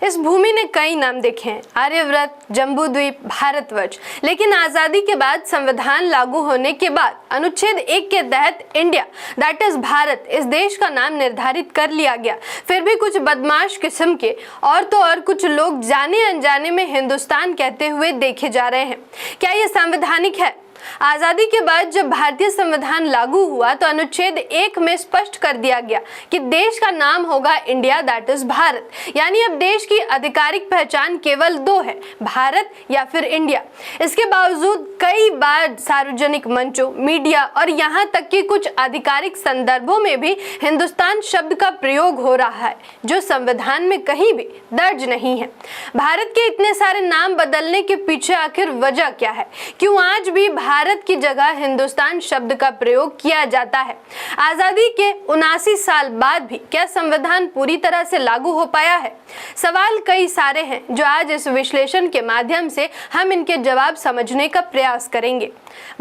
इस भूमि ने कई नाम देखे हैं, आर्यव्रत, जम्बूद्वीप, भारतवर्ष। लेकिन आजादी के बाद संविधान लागू होने के बाद अनुच्छेद 1 के तहत इंडिया दैट इज भारत इस देश का नाम निर्धारित कर लिया गया। फिर भी कुछ बदमाश किस्म के और तो और कुछ लोग जाने अनजाने में हिंदुस्तान कहते हुए देखे जा रहे हैं। क्या ये संवैधानिक है? आजादी के बाद जब भारतीय संविधान लागू हुआ तो अनुच्छेद 1 में स्पष्ट कर दिया गया कि देश का नाम होगा इंडिया दैट इज भारत, यानी अब देश की आधिकारिक पहचान केवल दो है, भारत या फिर इंडिया। इसके बावजूद कई बार सार्वजनिक मंचों, मीडिया और यहाँ तक कि कुछ आधिकारिक संदर्भों में भी हिंदुस्तान शब्द का प्रयोग हो रहा है, जो संविधान में कहीं भी दर्ज नहीं है। भारत के इतने सारे नाम बदलने के पीछे आखिर वजह क्या है? क्यों आज भी भारत की जगह हिंदुस्तान शब्द का प्रयोग किया जाता है? आजादी के 79 साल बाद भी क्या संविधान पूरी तरह से लागू हो पाया है? सवाल कई सारे हैं जो आज इस विश्लेषण के माध्यम से हम इनके जवाब समझने का प्रयास करेंगे।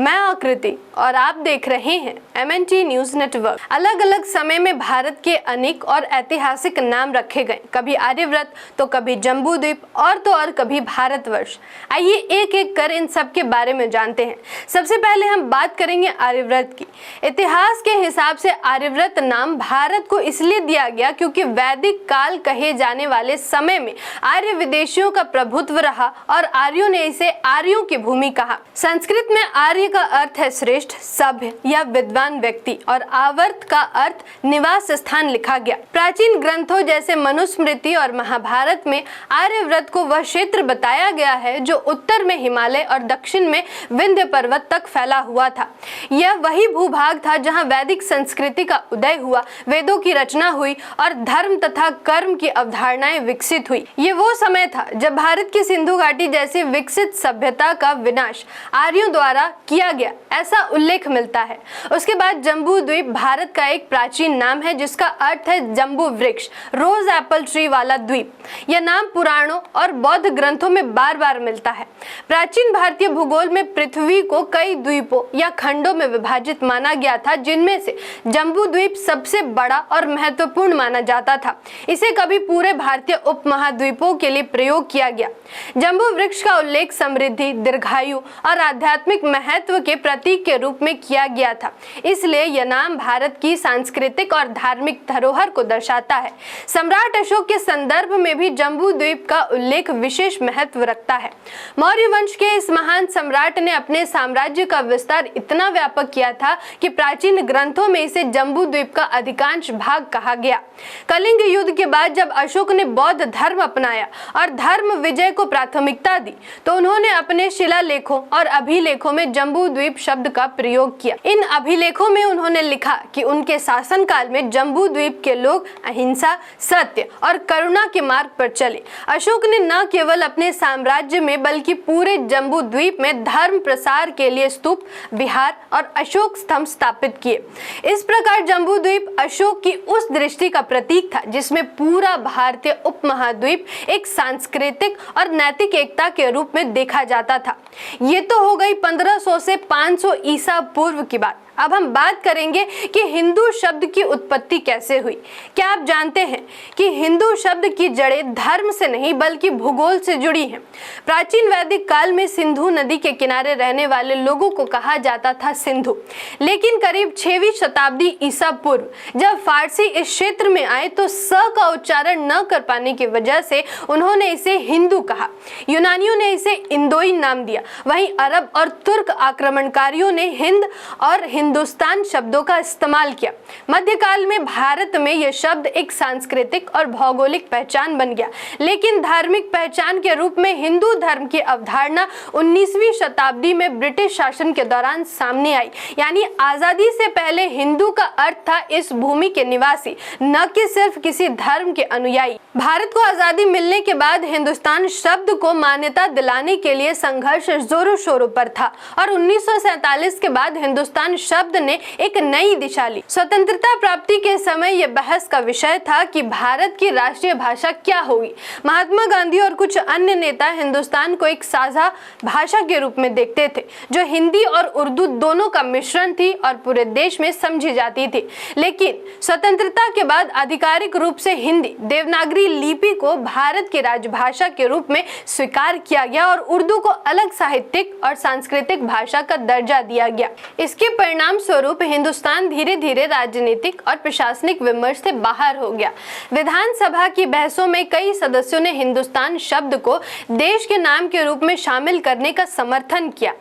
मैं आकृति और आप देख रहे हैं MNT न्यूज नेटवर्क। अलग अलग समय में भारत के अनेक और ऐतिहासिक नाम रखे गए, कभी आर्यव्रत तो कभी जम्बूद्वीप और तो और कभी भारतवर्ष। आइए एक एक कर इन सब के बारे में जानते हैं। सबसे पहले हम बात करेंगे आर्यव्रत की। इतिहास के हिसाब से आर्यव्रत नाम भारत को इसलिए दिया गया क्योंकि वैदिक काल कहे जाने वाले समय में आर्य विदेशियों का प्रभुत्व रहा और आर्यों ने इसे आर्यों की भूमि कहा। संस्कृत में आर्य का अर्थ है श्रेष्ठ, सभ्य या विद्वान व्यक्ति और आवर्त का अर्थ निवास स्थान लिखा गया। प्राचीन ग्रंथों जैसे मनुस्मृति और महाभारत में आर्यव्रत को वह क्षेत्र बताया गया है जो उत्तर में हिमालय और दक्षिण में विंध्य पर्वत तक फैला हुआ था। यह वही भूभाग था जहां वैदिक संस्कृति का उदय हुआ, वेदों की रचना हुई और धर्म तथा कर्म की अवधारणाएं विकसित हुई। ये वो समय था जब भारत की सिंधु घाटी जैसी विकसित सभ्यता का विनाश आर्यों द्वारा किया गया, ऐसा उल्लेख मिलता है। उसके बाद जम्बूद्वीप भारत का एक प्राचीन नाम है जिसका अर्थ है जम्बू वृक्ष, रोज एप्पल ट्री वाला द्वीप। यह नाम पुराणों और बौद्ध ग्रंथों में बार बार मिलता है। प्राचीन भारतीय भूगोल में पृथ्वी को कई द्वीपों या खंडों में विभाजित माना गया था, जिनमें से जम्बूद्वीप सबसे बड़ा और महत्वपूर्ण माना जाता था। इसे कभी पूरे भारतीय उपमहाद्वीपों के लिए प्रयोग किया गया। जम्बू वृक्ष का उल्लेख समृद्धि, दीर्घायु और आध्यात्मिक महत्व के प्रतीक के रूप में किया गया था, इसलिए यह नाम भारत की सांस्कृतिक और धार्मिक धरोहर को दर्शाता है। सम्राट अशोक के संदर्भ में भी जम्बूद्वीप का उल्लेख विशेष महत्व रखता है। मौर्य वंश के इस महान सम्राट ने अपने साम्राज्य का विस्तार इतना व्यापक किया था कि प्राचीन ग्रंथों में इसे जम्बूद्वीप का अधिकांश भाग कहा गया। कलिंग युद्ध के बाद जब अशोक ने बौद्ध धर्म अपनाया और धर्म विजय को प्राथमिकता दी तो उन्होंने अपने शिलालेखों और अभिलेखों में जम्बूद्वीप शब्द का प्रयोग किया। इन अभिलेखों में उन्होंने लिखा कि उनके शासनकाल में जम्बूद्वीप के लोग अहिंसा, सत्य और करुणा के मार्ग पर चले। अशोक ने न केवल अपने साम्राज्य में बल्कि पूरे जम्बूद्वीप में धर्म प्रसार के लिए स्तूप, विहार और अशोक स्तंभ स्थापित किए। इस प्रकार जम्बूद्वीप अशोक की उस दृष्टि का प्रतीक था जिसमें पूरा भारतीय उपमहाद्वीप एक सांस्कृतिक और नैतिक एकता के रूप में देखा जाता था। ये तो हो गई 1500 से 500 ईसा पूर्व की बात। अब हम बात करेंगे कि हिंदू शब्द की उत्पत्ति कैसे हुई। क्या आप जानते हैं कि हिंदू शब्द की जड़ें धर्म से नहीं बल्कि भूगोल से जुड़ी हैं। प्राचीन वैदिक काल में सिंधु नदी के किनारे रहने वाले लोगों को कहा जाता था सिंधु, लेकिन करीब 6वीं शताब्दी ईसा पूर्व जब फारसी इस क्षेत्र में आए तो स का उच्चारण न कर पाने की वजह से उन्होंने इसे हिंदू कहा। यूनानियों ने इसे इंदोई नाम दिया। वहीं अरब और तुर्क आक्रमणकारियों ने हिंद और हिंदुस्तान शब्दों का इस्तेमाल किया। मध्यकाल में भारत में यह शब्द एक सांस्कृतिक और भौगोलिक पहचान बन गया, लेकिन धार्मिक पहचान के रूप में हिंदू धर्म की अवधारणा 19वीं शताब्दी में ब्रिटिश शासन के दौरान सामने आई। यानी आजादी से पहले हिंदू का अर्थ था इस भूमि के निवासी, न कि सिर्फ किसी धर्म के अनुयायी। भारत को आजादी मिलने के बाद हिंदुस्तान शब्द को मान्यता दिलाने के लिए संघर्ष जोरों शोरों पर था और 1947 के बाद हिंदुस्तान शब्द ने एक नई दिशा ली। स्वतंत्रता प्राप्ति के समय यह बहस का विषय था कि भारत की राष्ट्रीय भाषा क्या होगी। महात्मा गांधी और कुछ अन्य नेता हिंदुस्तान को एक साझा भाषा के रूप में देखते थे, जो हिंदी और उर्दू दोनों का मिश्रण थी और पूरे देश में समझी जाती थी। लेकिन स्वतंत्रता के बाद आधिकारिक रूप से हिंदी देवनागरी लिपि को भारत की राजभाषा के रूप में स्वीकार किया गया और उर्दू को अलग साहित्यिक और सांस्कृतिक भाषा का दर्जा दिया गया। इसके परिणाम स्वरूप हिंदुस्तान धीरे धीरे राजनीतिक और प्रशासनिक विमर्श से बाहर हो गया। विधानसभा की बहसों में कई सदस्यों ने हिंदुस्तान शब्द को देश के नाम के रूप में शामिल करने का समर्थन किया।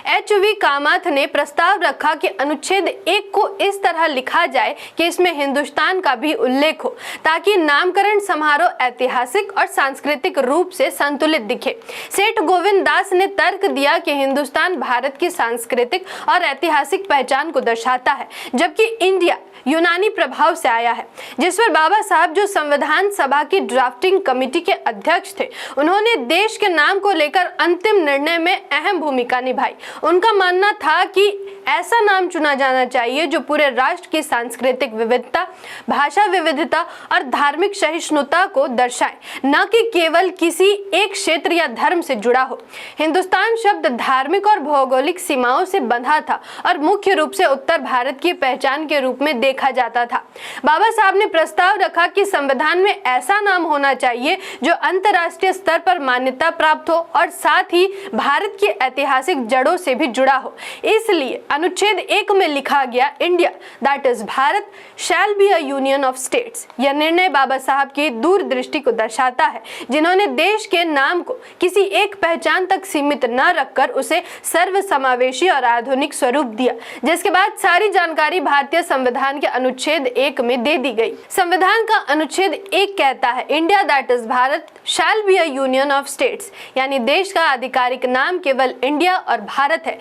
एच.वी. कामथ ने प्रस्ताव रखा कि अनुच्छेद 1 को इस तरह लिखा जाए कि इसमें हिंदुस्तान का भी उल्लेख हो, ताकि नामकरण समारोह ऐतिहासिक और सांस्कृतिक रूप से संतुलित दिखे। सेठ गोविंद दास ने तर्क दिया कि हिंदुस्तान भारत की सांस्कृतिक और ऐतिहासिक पहचान को दर्शाता है, जबकि इंडिया यूनानी प्रभाव से आया है। जिस पर बाबा साहब, जो संविधान सभा की ड्राफ्टिंग कमेटी के अध्यक्ष थे, उन्होंने देश के नाम को लेकर अंतिम निर्णय में अहम भूमिका निभाई। उनका मानना था कि ऐसा नाम चुना जाना चाहिए जो पूरे राष्ट्र की सांस्कृतिक विविधता, भाषा विविधता और धार्मिक सहिष्णुता को दर्शाए, न कि केवल किसी एक क्षेत्र या धर्म से जुड़ा हो। हिंदुस्तान शब्द धार्मिक और भौगोलिक सीमाओं से बंधा था और मुख्य रूप से उत्तर भारत की पहचान के रूप में देखा जाता था। बाबा साहब ने प्रस्ताव रखा कि संविधान में ऐसा नाम होना चाहिए जो अंतर्राष्ट्रीय स्तर पर मान्यता प्राप्त हो और साथ ही भारत की ऐतिहासिक जड़ों से भी जुड़ा हो। इसलिए अनुच्छेद 1 में लिखा गया, India that is Bharat shall be a union of states. यह निर्णय बाबा साहब की दूरदृष्टि को दर्शाता है, जिन्होंने देश के नाम को किसी एक पहचान तक सीमित न रखकर उसे सर्वसमावेशी और आधुनिक स्वरूप दिया, जिसके बाद सारी जानकारी भारतीय संविधान के अनुच्छेद 1 में दे दी गई। संविधान का अनुच्छेद 1 कहता है, India that is Bharat shall be a union of states, यानी देश का आधिकारिक नाम केवल इंडिया और भारत है।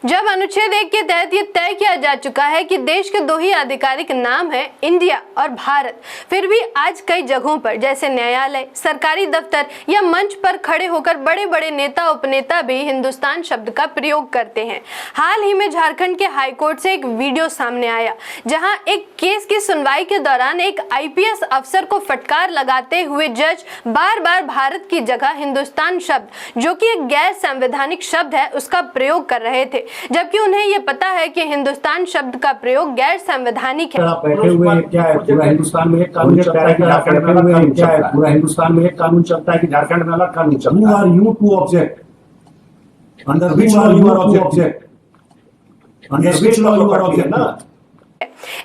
जब अनुच्छेद 1 के तहत ये तय किया जा चुका है कि देश के 2 ही आधिकारिक नाम हैं, इंडिया और भारत, फिर भी आज कई जगहों पर जैसे न्यायालय, सरकारी दफ्तर या मंच पर खड़े होकर बड़े बड़े नेता उपनेता भी हिंदुस्तान शब्द का प्रयोग करते हैं। हाल ही में झारखंड के हाईकोर्ट से एक वीडियो सामने आया, जहां एक केस की सुनवाई के दौरान एक IPS अफसर को फटकार लगाते हुए जज बार बार भारत की जगह हिंदुस्तान शब्द, जो कि एक गैर संवैधानिक शब्द है, उसका प्रयोग कर रहे थे, जबकि उन्हें यह पता है कि हिंदुस्तान शब्द का प्रयोग गैर संवैधानिक है। बैठे हुए हैं, क्या है पूरा हिंदुस्तान में एक कानून चलता है कि झारखंड में अलग कानून चलता है, पूरा हिंदुस्तान में एक कानून चलता है कि झारखंड में अलग कानून चलता है। Who are you to object? Under which law you are object? Under which law you are object? ना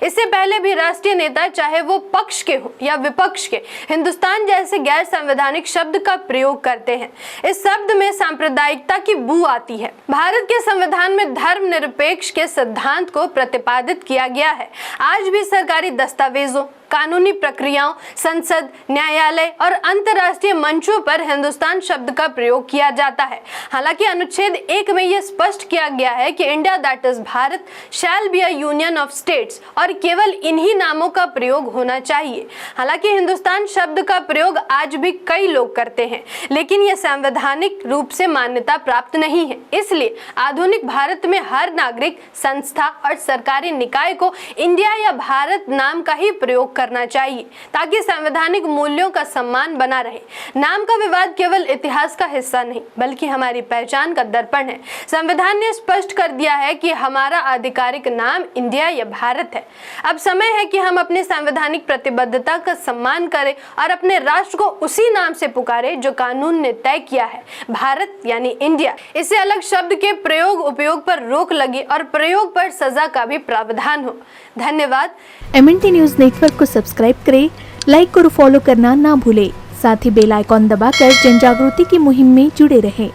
इससे पहले भी राष्ट्रीय नेता, चाहे वो पक्ष के हो या विपक्ष के, हिंदुस्तान जैसे गैर संवैधानिक शब्द का प्रयोग करते हैं। इस शब्द में सांप्रदायिकता की बू आती है। भारत के संविधान में धर्मनिरपेक्ष के सिद्धांत को प्रतिपादित किया गया है। आज भी सरकारी दस्तावेजों, कानूनी प्रक्रियाओं, संसद, न्यायालय और अंतर्राष्ट्रीय मंचों पर हिंदुस्तान शब्द का प्रयोग किया जाता है। हालांकि अनुच्छेद 1 में यह स्पष्ट किया गया है कि India that is Bharat shall be a union of states और केवल इन्हीं नामों का प्रयोग होना चाहिए। हालांकि हिंदुस्तान शब्द का प्रयोग आज भी कई लोग करते हैं, लेकिन यह संवैधानिक रूप से मान्यता प्राप्त नहीं है। इसलिए आधुनिक भारत में हर नागरिक, संस्था और सरकारी निकाय को इंडिया या भारत नाम का ही प्रयोग करना चाहिए, ताकि संवैधानिक मूल्यों का सम्मान बना रहे। नाम का विवाद केवल इतिहास का हिस्सा नहीं, बल्कि हमारी पहचान का दर्पण है। संविधान ने स्पष्ट कर दिया है कि हमारा आधिकारिक नाम इंडिया या भारत है। अब समय है कि हम अपने संवैधानिक प्रतिबद्धता का सम्मान करें और अपने राष्ट्र को उसी नाम से पुकारें जो कानून ने तय किया है, भारत यानी इंडिया। इससे अलग शब्द के प्रयोग उपयोग पर रोक लगे और प्रयोग पर सजा का भी प्रावधान हो। धन्यवाद। MNT न्यूज नेटवर्क को सब्सक्राइब करें, लाइक और फॉलो करना ना भूलें। साथ ही बेल आइकॉन दबाकर जन जागृति की मुहिम में जुड़े रहें।